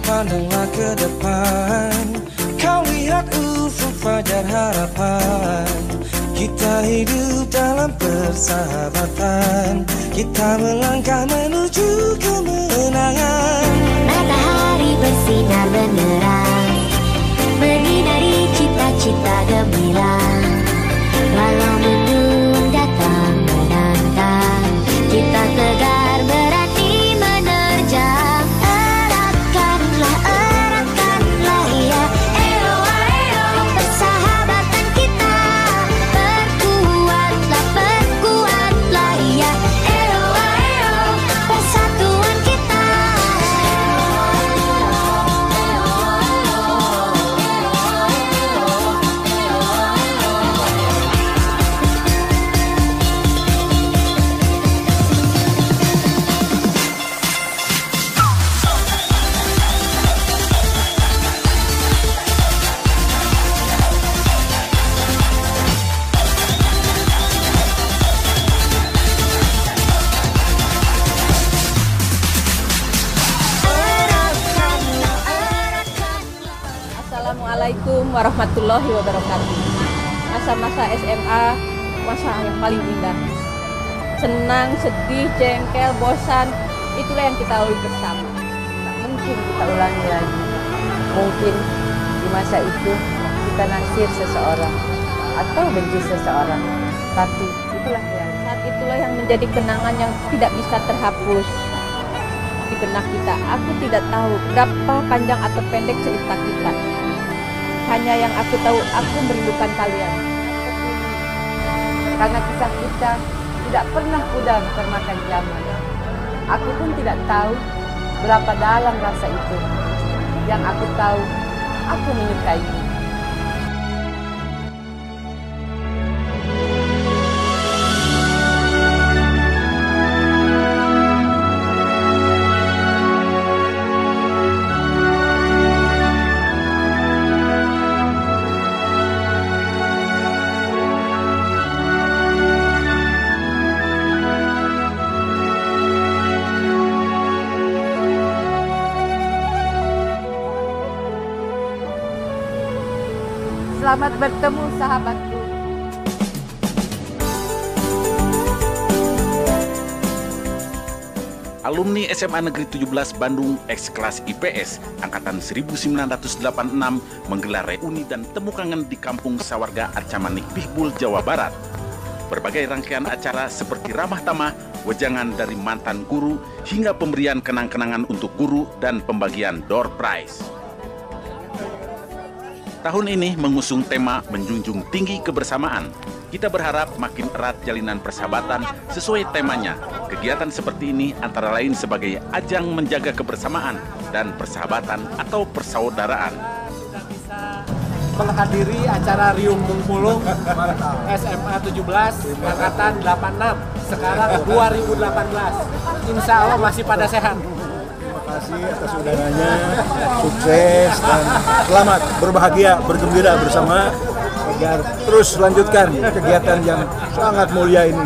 pandanglah ke depan. Kau lihat ufuk fajar harapan. Kita hidup dalam persahabatan. Kita melangkah menuju kemenangan. Matahari bersinar benderang, menyinari cita-cita gemilang. Walau mendung datang menantang, kita tegar berani menerjang. Eratkanlah ya, eo aeo, persahabatan kita. Perkuatlah ya, eo aeo, persatuan kita. Assalamualaikum warahmatullahi wabarakatuh. Masa-masa SMA, masa yang paling indah. Senang, sedih, jengkel, bosan, itulah yang kita lalui bersama. Tak mungkin kita ulangi lagi. Mungkin di masa itu kita naksir seseorang atau benci seseorang. Tapi saat itulah yang menjadi kenangan yang tidak bisa terhapus di benak kita. Aku tidak tahu berapa panjang atau pendek cerita kita. Hanya yang aku tahu, aku merindukan kalian. Karena kisah kita tidak pernah pudar termakan zaman. Aku pun tidak tahu berapa dalam rasa itu. Yang aku tahu, aku menyukaimu. Selamat bertemu sahabatku. Alumni SMA Negeri 17 Bandung X kelas IPS angkatan 1986 menggelar reuni dan temu kangen di Kampung Sawarga Arcamanik Bihbul, Jawa Barat. Berbagai rangkaian acara seperti ramah tamah, wejangan dari mantan guru, hingga pemberian kenang-kenangan untuk guru dan pembagian door prize. Tahun ini mengusung tema menjunjung tinggi kebersamaan. Kita berharap makin erat jalinan persahabatan sesuai temanya. Kegiatan seperti ini antara lain sebagai ajang menjaga kebersamaan dan persahabatan atau persaudaraan. Sudah bisa menghadiri acara Riung Bengkulu SMA 17 angkatan 86 sekarang 2018. Insya Allah masih pada sehat. Terima kasih atas undangannya, sukses dan selamat, berbahagia, bergembira bersama agar terus lanjutkan kegiatan yang sangat mulia ini.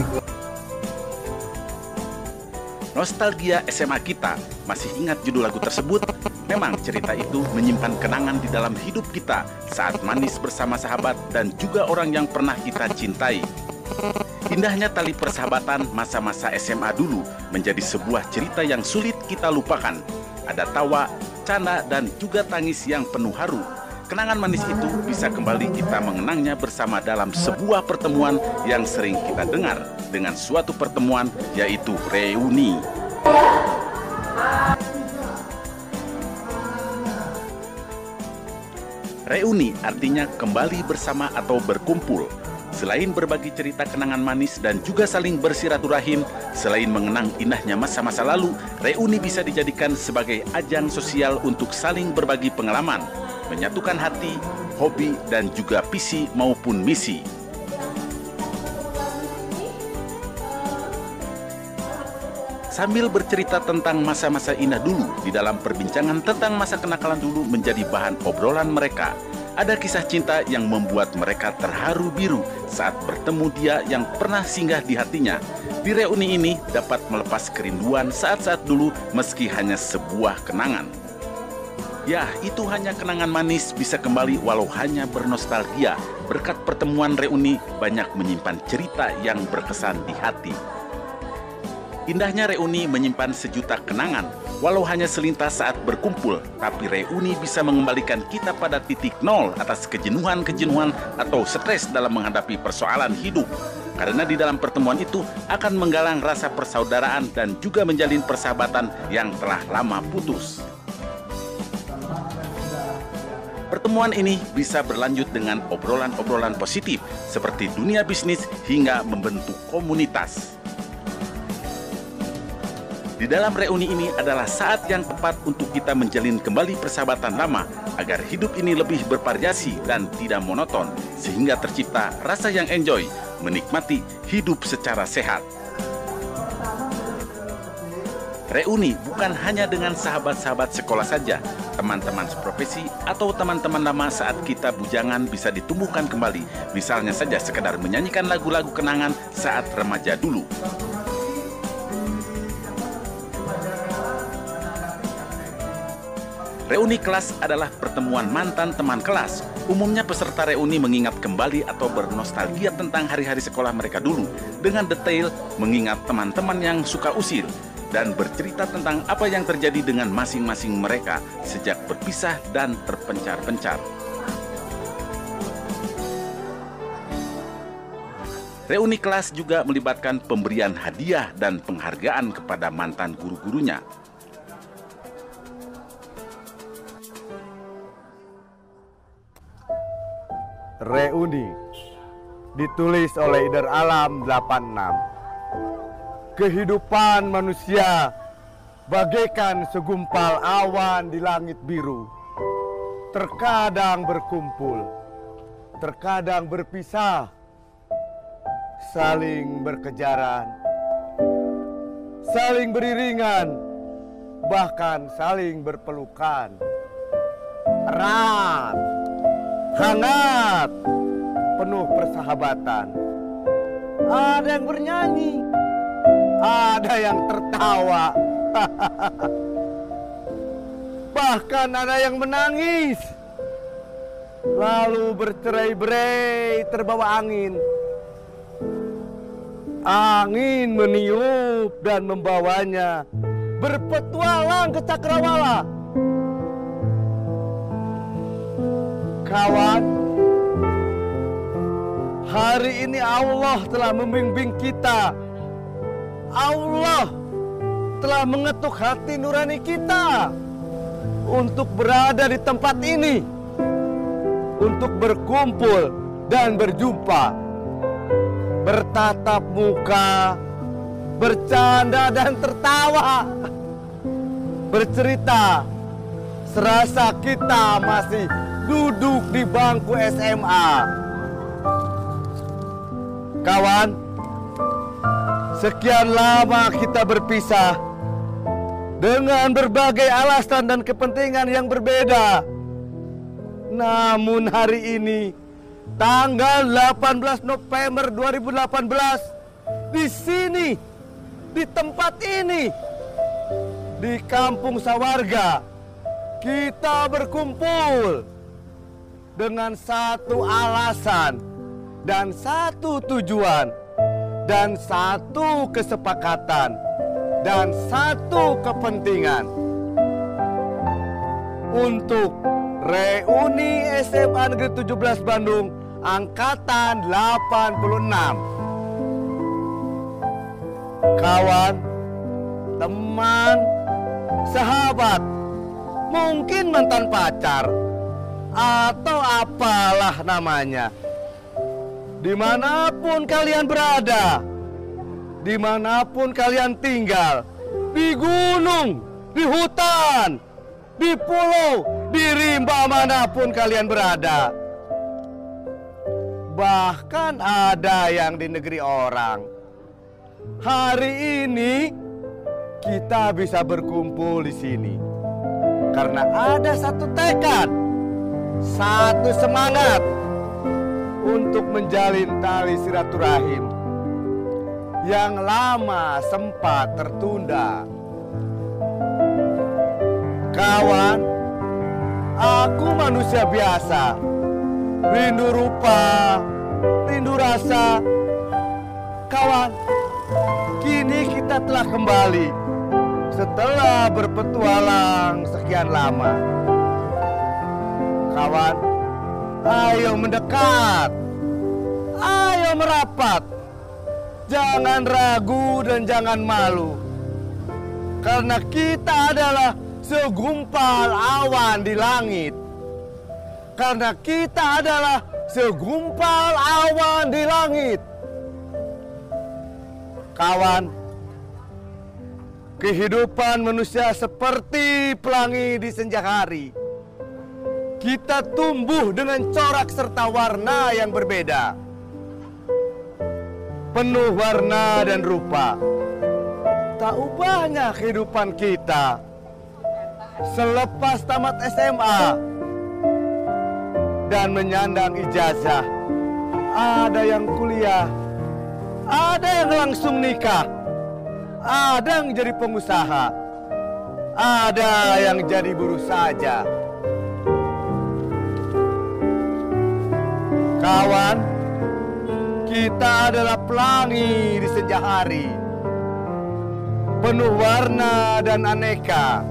Nostalgia SMA kita, masih ingat judul lagu tersebut? Memang cerita itu menyimpan kenangan di dalam hidup kita saat manis bersama sahabat dan juga orang yang pernah kita cintai. Indahnya tali persahabatan masa-masa SMA dulu menjadi sebuah cerita yang sulit kita lupakan. Ada tawa, canda, dan juga tangis yang penuh haru. Kenangan manis itu bisa kembali kita mengenangnya bersama dalam sebuah pertemuan yang sering kita dengar dengan suatu pertemuan, yaitu reuni. Reuni artinya kembali bersama atau berkumpul. Selain berbagi cerita kenangan manis dan juga saling bersiraturahim, selain mengenang indahnya masa-masa lalu, reuni bisa dijadikan sebagai ajang sosial untuk saling berbagi pengalaman, menyatukan hati, hobi, dan juga visi maupun misi. Sambil bercerita tentang masa-masa indah dulu, di dalam perbincangan tentang masa kenakalan dulu menjadi bahan obrolan mereka. Ada kisah cinta yang membuat mereka terharu biru saat bertemu dia yang pernah singgah di hatinya. Di reuni ini dapat melepas kerinduan saat-saat dulu meski hanya sebuah kenangan. Ya, itu hanya kenangan manis bisa kembali walau hanya bernostalgia. Berkat pertemuan reuni, banyak menyimpan cerita yang berkesan di hati. Indahnya reuni menyimpan sejuta kenangan. Walau hanya selintas saat berkumpul, tapi reuni bisa mengembalikan kita pada titik nol atas kejenuhan-kejenuhan atau stres dalam menghadapi persoalan hidup. Karena di dalam pertemuan itu akan menggalang rasa persaudaraan dan juga menjalin persahabatan yang telah lama putus. Pertemuan ini bisa berlanjut dengan obrolan-obrolan positif seperti dunia bisnis hingga membentuk komunitas. Di dalam reuni ini adalah saat yang tepat untuk kita menjalin kembali persahabatan lama agar hidup ini lebih bervariasi dan tidak monoton sehingga tercipta rasa yang enjoy, menikmati hidup secara sehat. Reuni bukan hanya dengan sahabat-sahabat sekolah saja, teman-teman seprofesi atau teman-teman lama saat kita bujangan bisa ditumbuhkan kembali. Misalnya saja sekedar menyanyikan lagu-lagu kenangan saat remaja dulu. Reuni kelas adalah pertemuan mantan teman kelas. Umumnya peserta reuni mengingat kembali atau bernostalgia tentang hari-hari sekolah mereka dulu dengan detail mengingat teman-teman yang suka usil dan bercerita tentang apa yang terjadi dengan masing-masing mereka sejak berpisah dan terpencar-pencar. Reuni kelas juga melibatkan pemberian hadiah dan penghargaan kepada mantan guru-gurunya. Reuni ditulis oleh Idar Alam 86. Kehidupan manusia bagaikan segumpal awan di langit biru. Terkadang berkumpul, terkadang berpisah, saling berkejaran, saling beriringan, bahkan saling berpelukan. Erat, hangat, penuh persahabatan. Ada yang bernyanyi, ada yang tertawa, bahkan ada yang menangis, lalu bercerai-berai terbawa angin. Angin meniup dan membawanya berpetualang ke cakrawala. Kawan, hari ini Allah telah membimbing kita. Allah telah mengetuk hati nurani kita untuk berada di tempat ini, untuk berkumpul dan berjumpa, bertatap muka, bercanda dan tertawa, bercerita serasa kita masih duduk di bangku SMA. Kawan, sekian lama kita berpisah dengan berbagai alasan dan kepentingan yang berbeda. Namun hari ini, tanggal 18 November 2018, di sini, di tempat ini, di Kampung Sawarga, kita berkumpul dengan satu alasan dan satu tujuan dan satu kesepakatan dan satu kepentingan untuk reuni SMA Negeri 17 Bandung Angkatan 86. Kawan, teman, sahabat, mungkin mantan pacar atau apalah namanya. Dimanapun kalian berada, dimanapun kalian tinggal, di gunung, di hutan, di pulau, di rimba manapun kalian berada. Bahkan ada yang di negeri orang. Hari ini kita bisa berkumpul di sini karena ada satu tekad, satu semangat untuk menjalin tali silaturahim yang lama sempat tertunda. Kawan, Aku manusia biasa, rindu rupa, rindu rasa. Kawan, kini kita telah kembali setelah berpetualang sekian lama. Kawan, ayo mendekat, ayo merapat. Jangan ragu dan jangan malu, karena kita adalah segumpal awan di langit. Karena kita adalah segumpal awan di langit. Kawan, kehidupan manusia seperti pelangi di senja hari. Kita tumbuh dengan corak serta warna yang berbeda, penuh warna dan rupa. Tak ubahnya kehidupan kita selepas tamat SMA dan menyandang ijazah. Ada yang kuliah, ada yang langsung nikah, ada yang jadi pengusaha, ada yang jadi buruh saja. Kawan, kita adalah pelangi di senja hari, penuh warna dan aneka.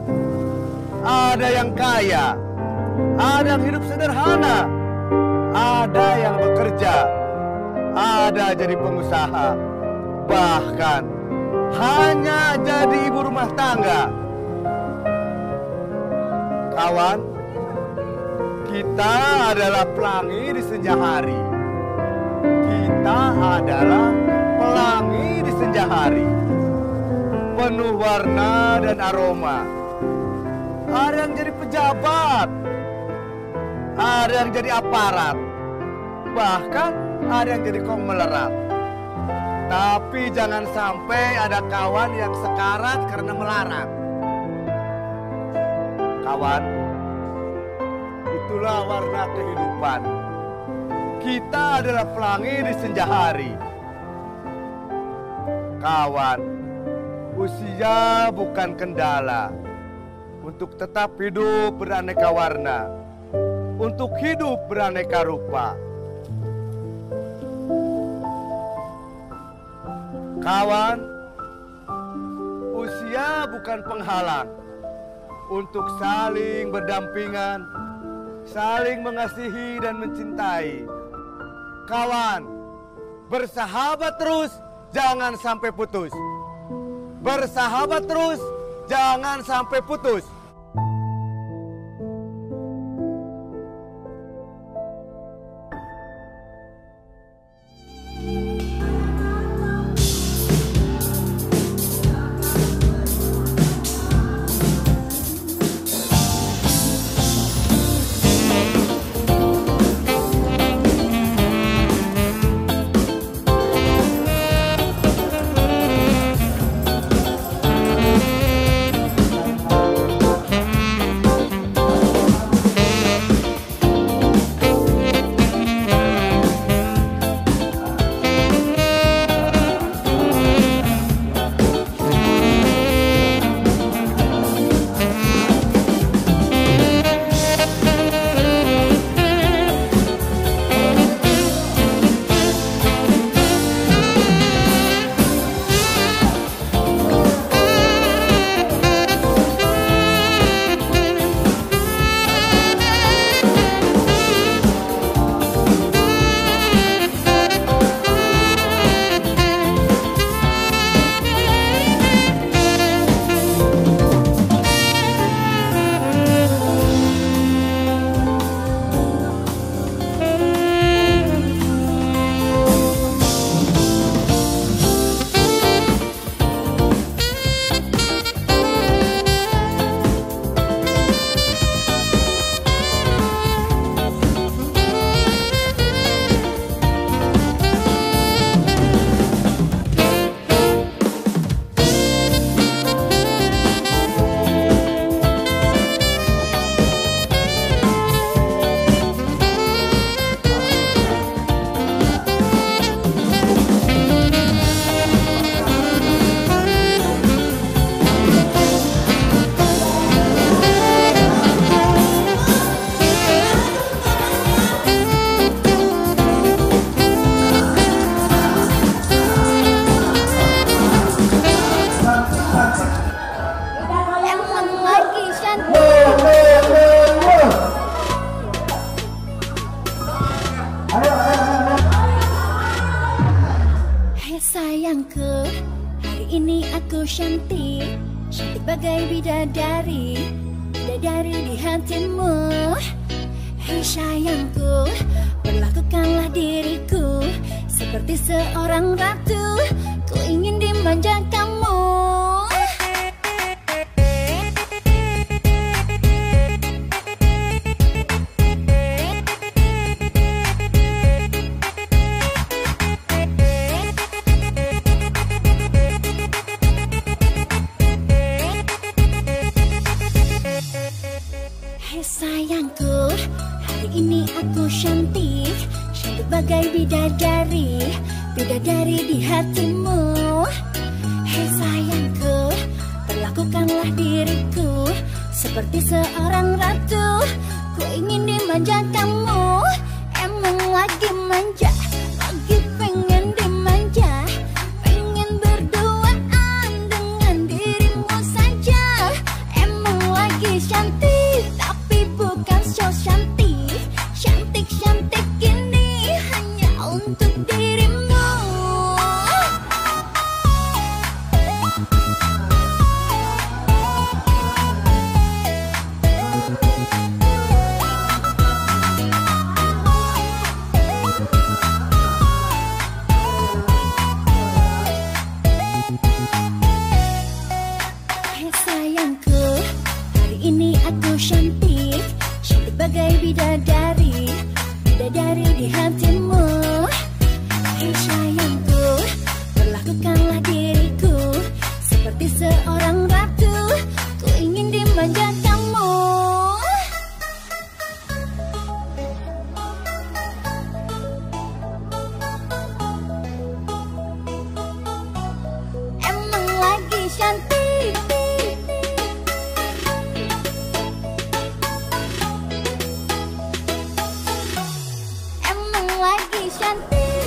Ada yang kaya, ada yang hidup sederhana, ada yang bekerja, ada jadi pengusaha, bahkan hanya jadi ibu rumah tangga. Kawan, kita adalah pelangi di senja hari. Kita adalah pelangi di senja hari, penuh warna dan aroma. Ada yang jadi pejabat, ada yang jadi aparat, bahkan ada yang jadi konglomerat. Tapi jangan sampai ada kawan yang sekarat karena melarat. Kawan, itulah warna kehidupan. Kita adalah pelangi di senja hari. Kawan, usia bukan kendala untuk tetap hidup beraneka warna, untuk hidup beraneka rupa. Kawan, usia bukan penghalang untuk saling berdampingan, saling mengasihi dan mencintai. Kawan, bersahabat terus, jangan sampai putus. Bersahabat terus, jangan sampai putus. cantik, cantik bagai bidadari, bidadari di hatimu. Hei sayangku, perlakukanlah diriku seperti seorang ratu, ku ingin dimanja kamu. Hei sayangku, hari ini aku cantik, cantik bagai bidadari, bidadari di hatimu. Hei sayangku, perlakukanlah diriku seperti seorang ratu, ku ingin dimanja kamu. Emang lagi manja, lagi pengen dimanja, pengen berduaan dengan dirimu saja. Emang lagi cantik, tapi bukan so cantik, cantik-cantik ini hanya untuk dirimu. Hei sayangku, hari ini aku cantik, cantik bagai bidadari, bidadari di hatimu. Hei sayangku, perlakukanlah diriku seperti seorang ratu, ku ingin dimanja kamu. Emang lagi cantik, emang lagi cantik.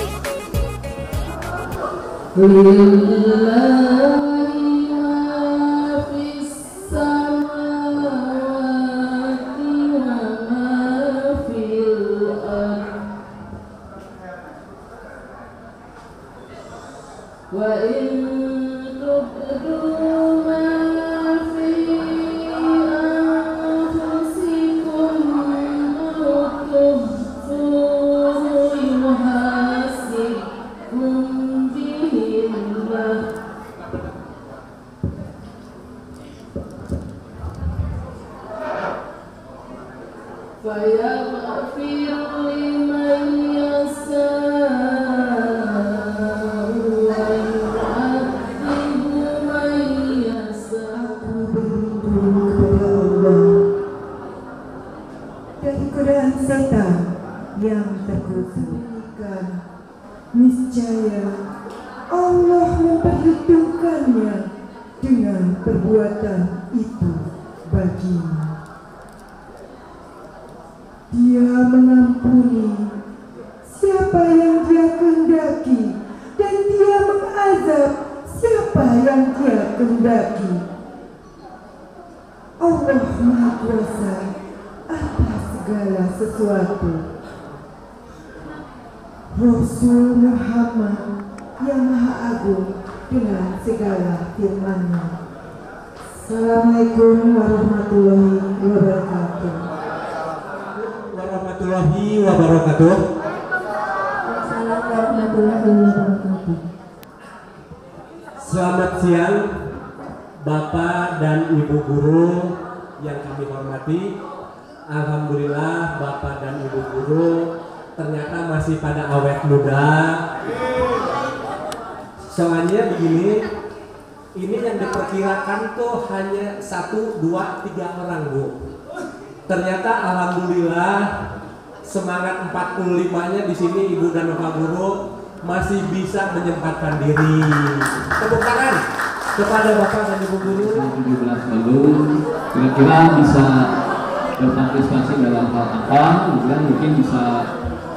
Dari godaan setan yang terkutukkan, niscaya Allah memperhitungkannya dengan perbuatan itu baginya. Dia mengampuni siapa yang Dia kehendaki, dan Dia mengazab siapa yang Dia kehendaki. Allah Maha Kuasa atas segala sesuatu. Rasul Muhammad yang Maha Agung dengan segala firman-Nya. Assalamualaikum warahmatullahi wabarakatuh. Warahmatullahi wabarakatuh. Assalamualaikum warahmatullahi wabarakatuh. Selamat siang Bapak dan Ibu guru yang kami hormati. Alhamdulillah Bapak dan Ibu guru ternyata masih pada awet muda. Soalnya begini, ini yang diperkirakan tuh hanya 1, 2, 3 orang Bu. Ternyata alhamdulillah semangat 45-nya di sini Ibu dan Bapak guru masih bisa menyempatkan diri. Tepuk tangan kepada Bapak dan Ibu guru. 17 lalu kira-kira bisa berpartisipasi dalam hal apa, mungkin bisa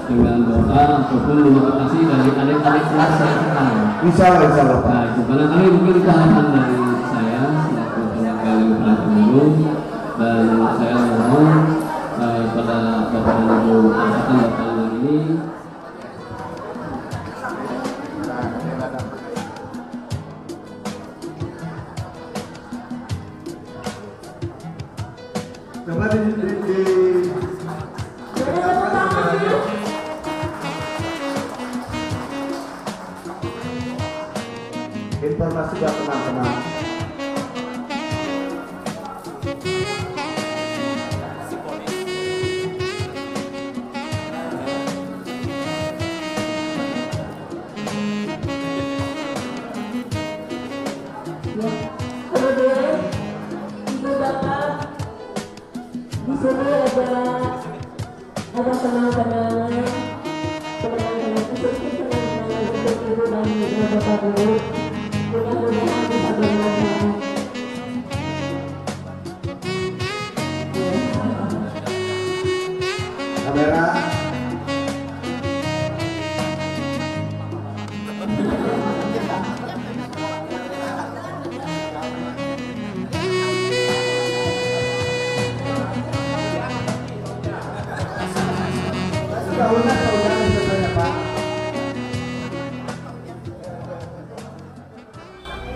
dengan doa ataupun motivasi dari adik-adik kelas saya sekarang. Insya Allah. Nah, itu barangkali mungkin itu harapan dari saya selaku perwakilan guru, dan saya mohon pada Bapak dan Ibu angkatan Bapak ini sini ada kenang-kenangan sedikit kenang-kenangan untuk ibu dan bapak guru. Mudah-mudahan bisa bermanfaat. Kamera.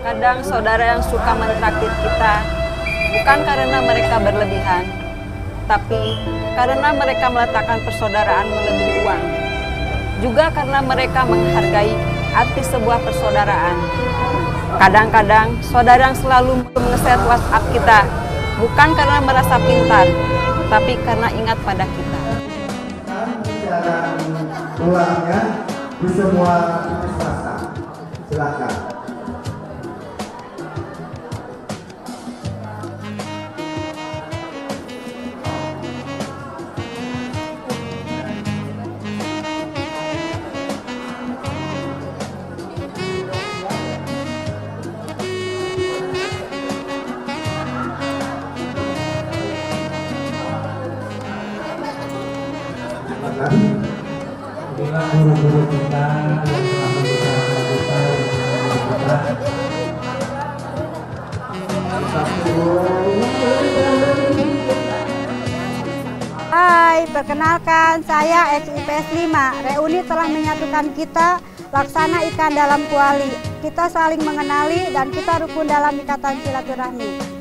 Kadang saudara yang suka mentraktir kita bukan karena mereka berlebihan, tapi karena mereka meletakkan persaudaraan melebihi uang. Juga karena mereka menghargai arti sebuah persaudaraan. Kadang-kadang saudara yang selalu mengeset WhatsApp kita bukan karena merasa pintar, tapi karena ingat pada kita. Ulangnya di semua swasta. Silakan. Inilah guru-guru kita yang telah memberikan kita Hai, perkenalkan saya SIPS 5. Reuni telah menyatukan kita laksana ikan dalam kuali. Kita saling mengenali dan kita rukun dalam ikatan silaturahmi.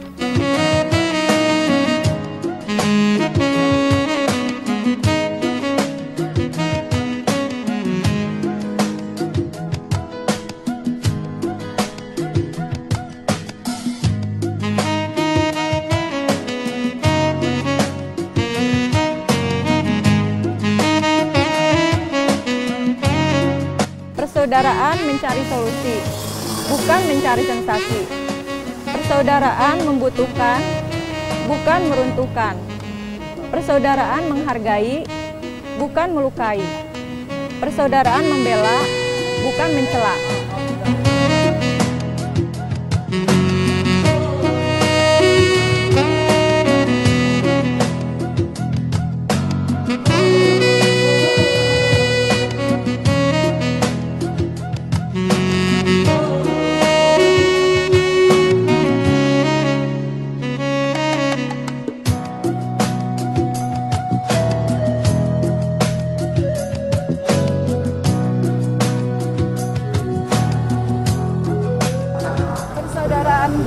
Persaudaraan mencari solusi, bukan mencari sensasi. Persaudaraan membutuhkan, bukan meruntuhkan. Persaudaraan menghargai, bukan melukai. Persaudaraan membela, bukan mencela.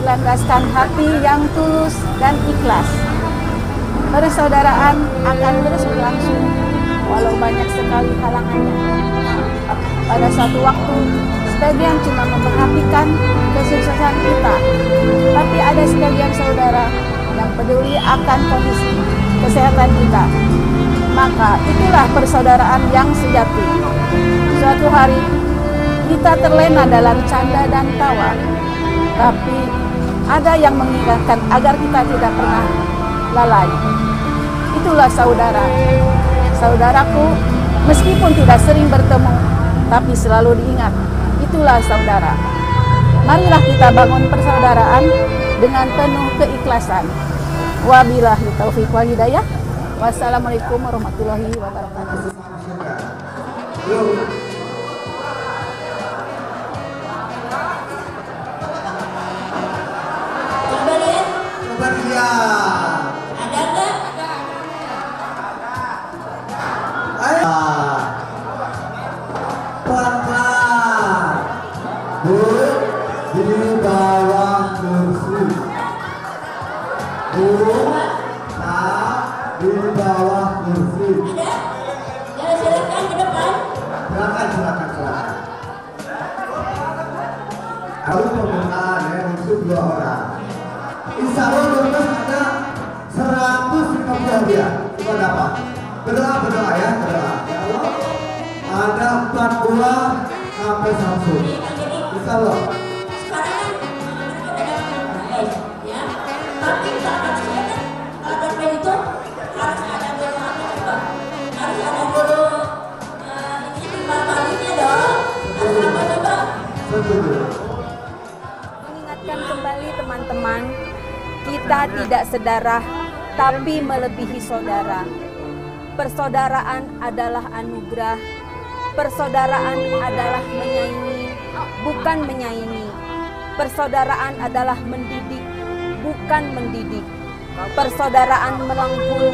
Melandaskan hati yang tulus dan ikhlas. Persaudaraan akan terus berlangsung walau banyak sekali halangannya. Pada suatu waktu, sebagian cuma memperhatikan kesuksesan kita, tapi ada sebagian saudara yang peduli akan kondisi kesehatan kita. Maka itulah persaudaraan yang sejati. Suatu hari, kita terlena dalam canda dan tawa, tapi ada yang mengingatkan agar kita tidak pernah lalai. Itulah saudara. Saudaraku, meskipun tidak sering bertemu, tapi selalu diingat. Itulah saudara. Marilah kita bangun persaudaraan dengan penuh keikhlasan. Wabillahi taufiq wal hidayah. Wassalamualaikum warahmatullahi wabarakatuh. Ada nggak? Ayo. Pelan-pelan. Bu, di bawah kursi. Bu, di bawah kursi. Ada? Ya, silakan ke depan. Silakan. Harus pembukaan ya untuk 2 orang. Insya Allah lulus ada 150 hadiah. Coba dapat. Berdoa ya, berdoa. Ya Allah, ada 4 buah sampai Samsung. Insya Allah. Sekarang kan ya, tapi kalau itu Kita tidak sedarah, tapi melebihi saudara. Persaudaraan adalah anugerah. Persaudaraan adalah menyaingi, bukan menyaingi. Persaudaraan adalah mendidik, bukan mendidik. Persaudaraan merangkul,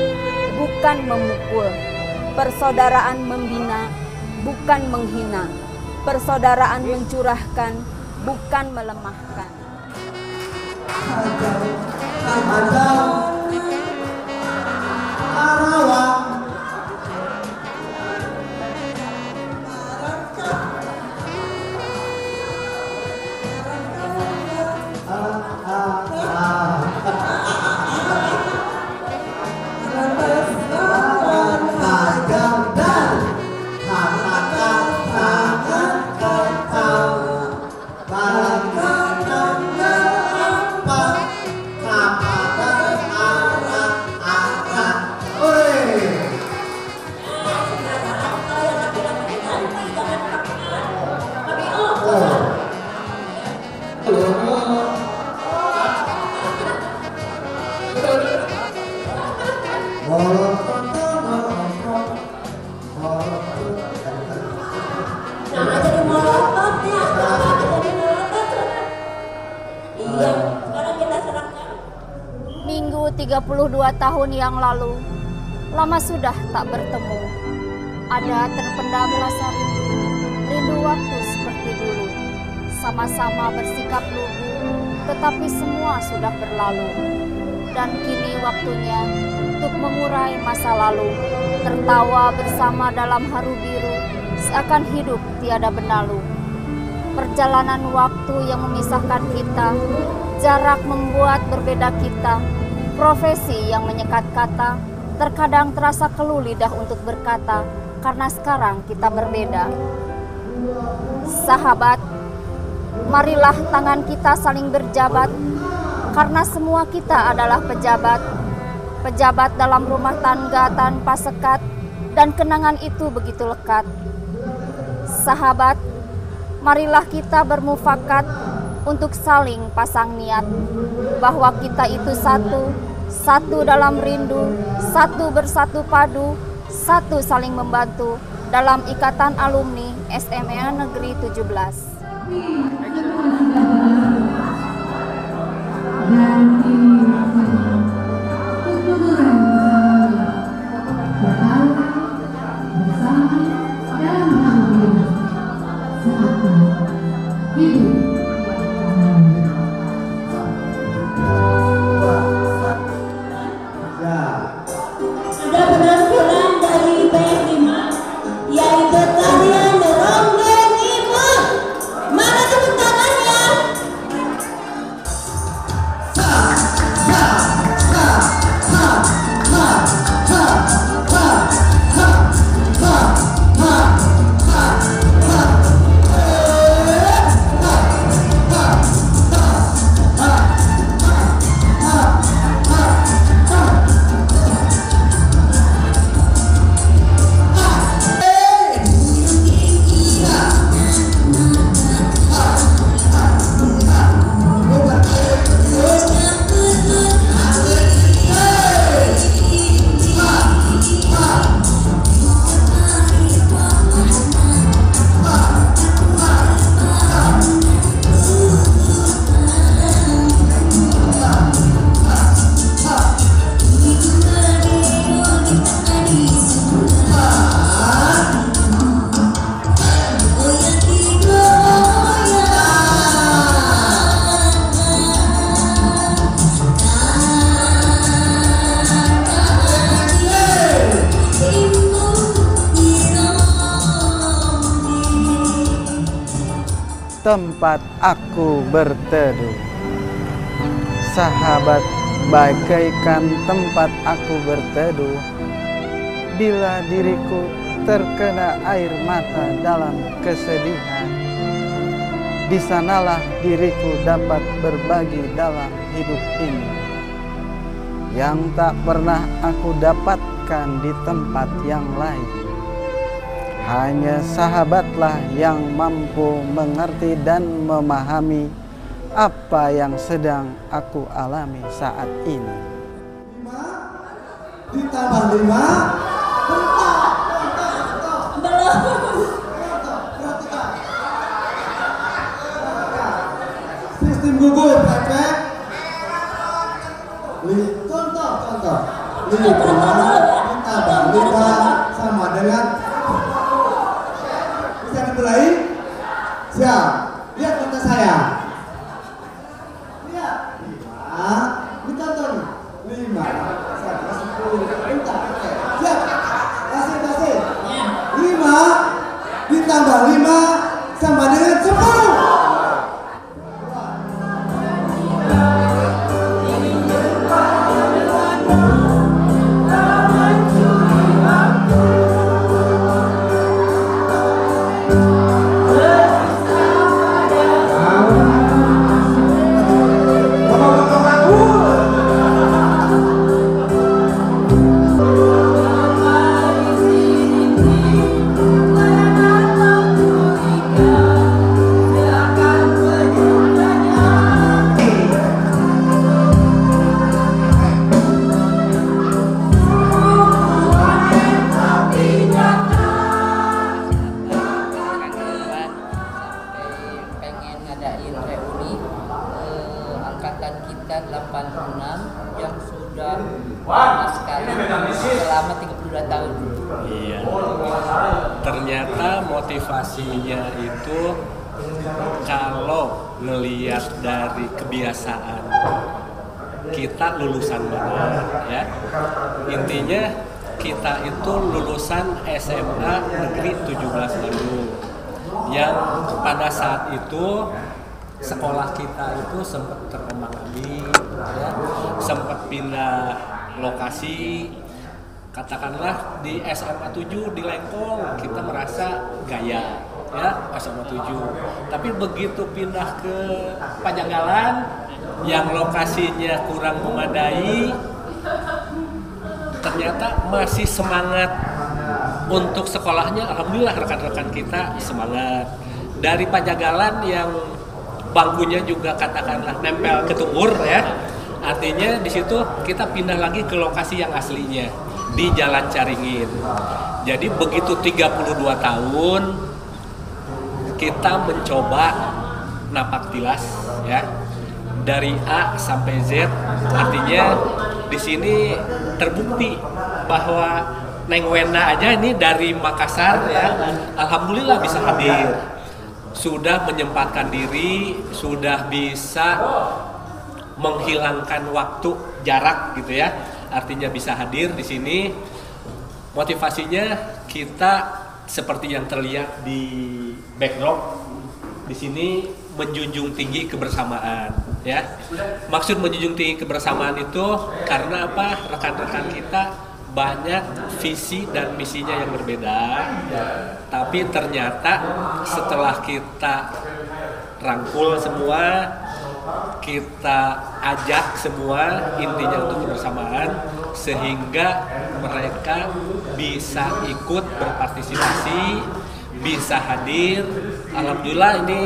bukan memukul. Persaudaraan membina, bukan menghina. Persaudaraan mencurahkan, bukan melemahkan. Minggu 32 tahun yang lalu, lama sudah tak bertemu. Ada terpendam rasa rindu waktu seperti dulu. Sama-sama bersikap lugu, tetapi semua sudah berlalu. Dan kini waktunya untuk mengurai masa lalu. Tertawa bersama dalam haru biru, seakan hidup tiada benalu. Perjalanan waktu yang memisahkan kita, jarak membuat berbeda kita. Profesi yang menyekat kata, terkadang terasa keluh lidah untuk berkata, karena sekarang kita berbeda. Sahabat, marilah tangan kita saling berjabat, karena semua kita adalah pejabat. Pejabat dalam rumah tangga tanpa sekat, dan kenangan itu begitu lekat. Sahabat, marilah kita bermufakat untuk saling pasang niat, bahwa kita itu satu, satu dalam rindu, satu bersatu padu, satu saling membantu dalam ikatan alumni SMA Negeri 17. Ada penampilan dari PM5, yaitu tarian Ronggeng Ibu. Mana tepuk tangannya? Tempat aku berteduh, sahabat, bagaikan tempat aku berteduh. Bila diriku terkena air mata dalam kesedihan, di sanalah diriku dapat berbagi dalam hidup ini, yang tak pernah aku dapatkan di tempat yang lain. Hanya sahabatlah yang mampu mengerti dan memahami apa yang sedang aku alami saat ini. 5 ditambah 5 sistem gugur praktek. Contoh 5 ditambah 5 sama dengan, bisa dimulai. Siap, lihat mata saya. Lihat 5 ditonton 5 sama 10 minta. Siap, kasih 5 ditambah 5 sama dengan 10. Angkatan kita 86 yang sudah lama sekali selama 32 tahun. Iya. Ternyata motivasinya itu kalau ngelihat dari kebiasaan kita lulusan mana ya. Intinya kita itu lulusan SMA Negeri 17 Bandung yang pada saat itu sekolah kita itu sempat terombang-ambing ya, sempat pindah lokasi. Katakanlah di SMA 7 di Lengkong kita merasa gaya ya SMA 7. Tapi begitu pindah ke Pajagalan yang lokasinya kurang memadai, ternyata masih semangat untuk sekolahnya. Alhamdulillah rekan-rekan kita semangat. Dari Pajagalan yang bangkunya juga katakanlah nempel ke tumur ya. Artinya di situ kita pindah lagi ke lokasi yang aslinya di Jalan Caringin. Jadi begitu 32 tahun kita mencoba napak tilas ya. Dari A sampai Z, artinya di sini terbukti bahwa Neng Wenda aja ini dari Makassar ya. Alhamdulillah bisa hadir. Sudah menyempatkan diri, sudah bisa menghilangkan waktu jarak gitu ya. Artinya bisa hadir di sini. Motivasinya kita seperti yang terlihat di backdrop di sini menjunjung tinggi kebersamaan ya. Maksud menjunjung tinggi kebersamaan itu karena apa? Rekan-rekan kita banyak visi dan misinya yang berbeda, tapi ternyata setelah kita rangkul semua, kita ajak semua intinya untuk kebersamaan sehingga mereka bisa ikut berpartisipasi, bisa hadir. Alhamdulillah ini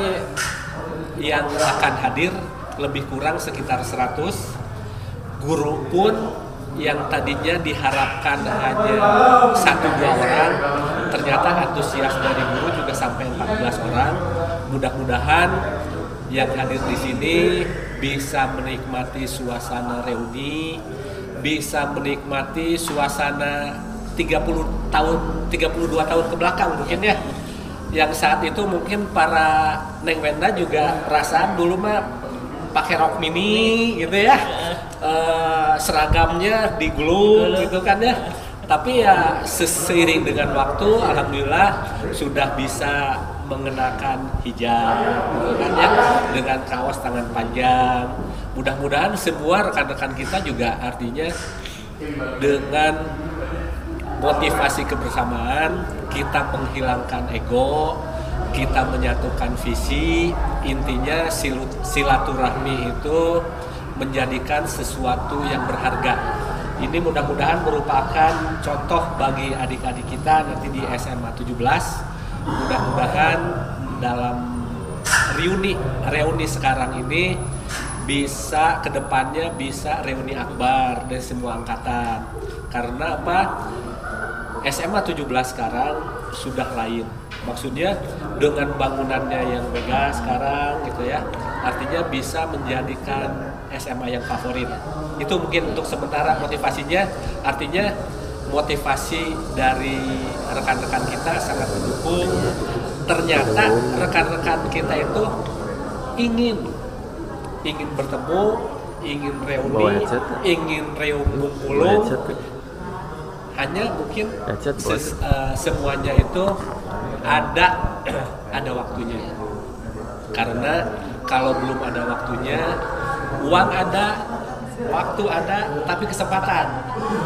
yang akan hadir lebih kurang sekitar 100. Guru pun yang tadinya diharapkan hanya 1-2 orang, ternyata antusias dari guru juga sampai 14 orang. Mudah-mudahan yang hadir di sini bisa menikmati suasana reuni, bisa menikmati suasana 32 tahun ke belakang mungkin ya. Yang saat itu mungkin para Neng Wenda juga perasaan dulu mah pakai rok mini gitu ya. Seragamnya digulung gitu kan ya. Tapi ya seiring dengan waktu alhamdulillah sudah bisa mengenakan hijab gitu kan ya, dengan kaos tangan panjang. Mudah-mudahan semua rekan-rekan kita juga artinya dengan motivasi kebersamaan kita menghilangkan ego, kita menyatukan visi. Intinya silaturahmi itu menjadikan sesuatu yang berharga. Ini mudah-mudahan merupakan contoh bagi adik-adik kita nanti di SMA 17. Mudah-mudahan dalam reuni sekarang ini bisa kedepannya bisa reuni akbar dari semua angkatan. Karena apa? SMA 17 sekarang sudah lain. Maksudnya dengan bangunannya yang megah sekarang gitu ya, artinya bisa menjadikan SMA yang favorit. Itu mungkin untuk sementara motivasinya, artinya motivasi dari rekan-rekan kita sangat mendukung. Ternyata rekan-rekan kita itu ingin bertemu, ingin reuni, ingin Bungkulu. Hanya mungkin semuanya itu ada waktunya. Karena kalau belum ada waktunya, uang ada, waktu ada, tapi kesempatan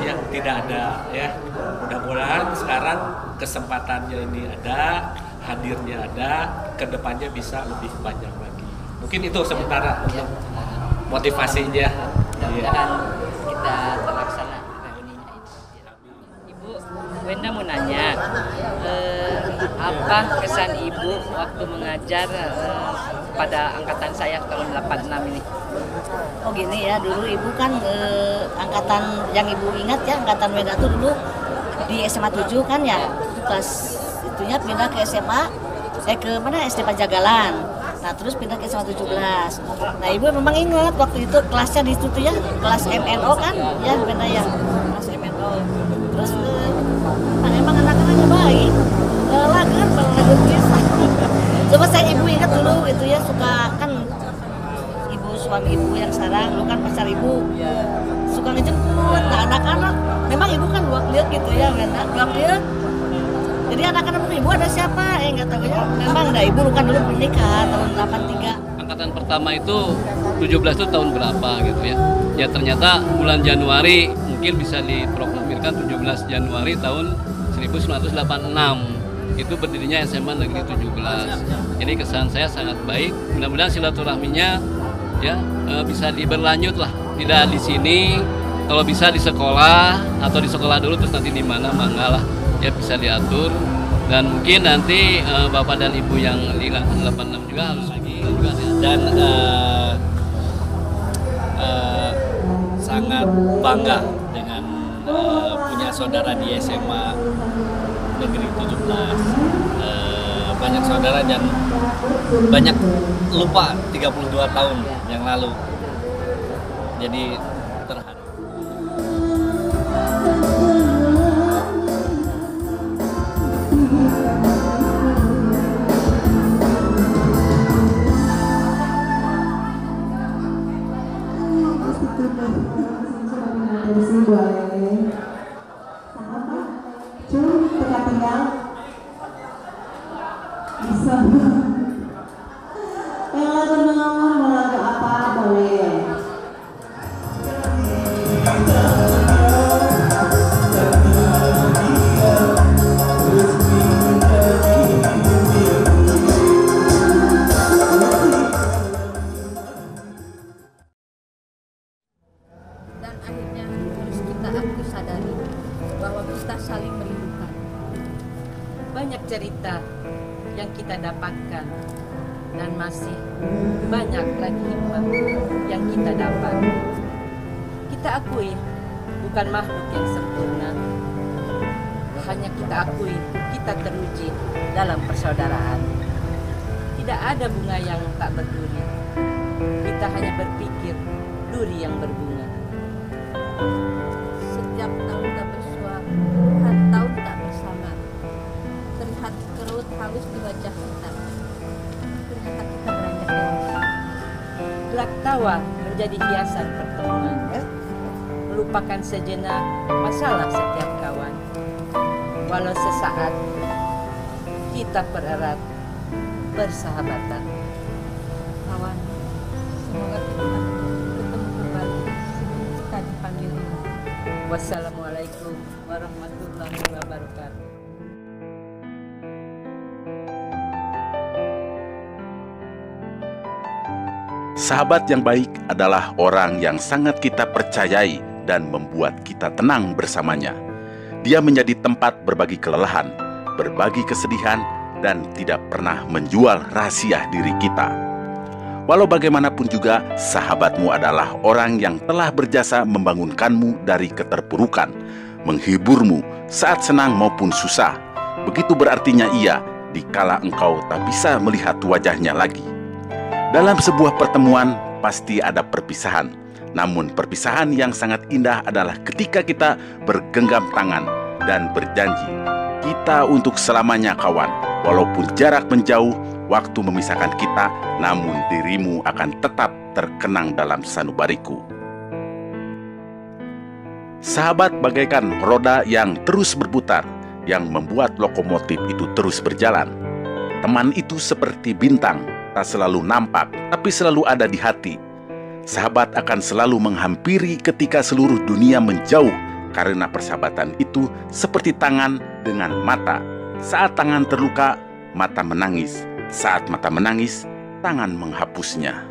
yang tidak ada ya. Mudah-mudahan sekarang kesempatannya ini ada, hadirnya ada, kedepannya bisa lebih banyak lagi. Mungkin itu sementara untuk motivasinya. Mudah-mudahan kita terlaksana reuninya itu. Ibu, Wenda mau nanya, apa kesan Ibu waktu mengajar pada angkatan saya tahun 86 ini? Oh gini ya, dulu Ibu kan angkatan yang Ibu ingat ya, angkatan Wenda tuh dulu di SMA 7 kan ya, kelas itunya pindah ke SMA, ke mana SD Pajagalan. Nah terus pindah ke SMA 17. Nah Ibu memang ingat waktu itu kelasnya di situ ya, kelas MNO kan, ya Wenda ya, kelas MNO. Terus emang anak-anaknya baik, lager bisa. Coba saya Ibu ingat dulu itu ya, suka kan suami Ibu yang sekarang, lu kan pacar Ibu, suka ngejemput. Nah anak-anak, memang Ibu kan dua lihat gitu ya, dua lihat. Jadi anak-anak Ibu ada siapa? Nggak tahu ya. Memang dah Ibu kan dulu menikah tahun 83. Angkatan pertama itu 17 itu tahun berapa gitu ya? Ya ternyata bulan Januari mungkin bisa diproklamirkan 17 Januari tahun 1986. Itu berdirinya SMA Negeri 17. Jadi kesan saya sangat baik. Mudah-mudahan silaturahminya ya bisa diberlanjut lah, tidak di sini, kalau bisa di sekolah atau di sekolah dulu terus nanti di mana mangga lah ya bisa diatur. Dan mungkin nanti bapak dan ibu yang di 86 juga harus lagi juga dan sangat bangga dengan punya saudara di SMA Negeri 17. Banyak saudara dan banyak lupa 32 tahun yang lalu. Jadi terharu. Dan akhirnya harus aku sadari bahwa kita saling merindukan. Banyak cerita yang kita dapatkan dan masih banyak lagi hikmah yang kita dapat. Kita akui bukan makhluk yang sempurna, hanya kita akui kita teruji dalam persaudaraan. Tidak ada bunga yang tak berduri, kita hanya berpikir duri yang berbunga. Setiap tahun tak bersua, puluhan tahun tak bersama, terlihat kerut halus di wajah kita. Ternyata kita beranjak dewasa. Gelak tawa menjadi hiasan pertemuan, melupakan sejenak masalah setiap kawan. Walau sesaat kita pererat persahabatan. Kawan, semoga kita bertemu kembali sebelum kita dipanggil. Wassalamualaikum warahmatullahi wabarakatuh. Sahabat yang baik adalah orang yang sangat kita percayai dan membuat kita tenang bersamanya. Dia menjadi tempat berbagi kelelahan, berbagi kesedihan, dan tidak pernah menjual rahasia diri kita. Walau bagaimanapun juga, sahabatmu adalah orang yang telah berjasa membangunkanmu dari keterpurukan, menghiburmu saat senang maupun susah. Begitu berartinya ia dikala engkau tak bisa melihat wajahnya lagi. Dalam sebuah pertemuan pasti ada perpisahan, namun perpisahan yang sangat indah adalah ketika kita bergenggam tangan dan berjanji kita untuk selamanya kawan. Walaupun jarak menjauh, waktu memisahkan kita, namun dirimu akan tetap terkenang dalam sanubariku. Sahabat bagaikan roda yang terus berputar, yang membuat lokomotif itu terus berjalan. Teman itu seperti bintang, tak selalu nampak, tapi selalu ada di hati. Sahabat akan selalu menghampiri ketika seluruh dunia menjauh, karena persahabatan itu seperti tangan dengan mata. Saat tangan terluka, mata menangis. Saat mata menangis, tangan menghapusnya.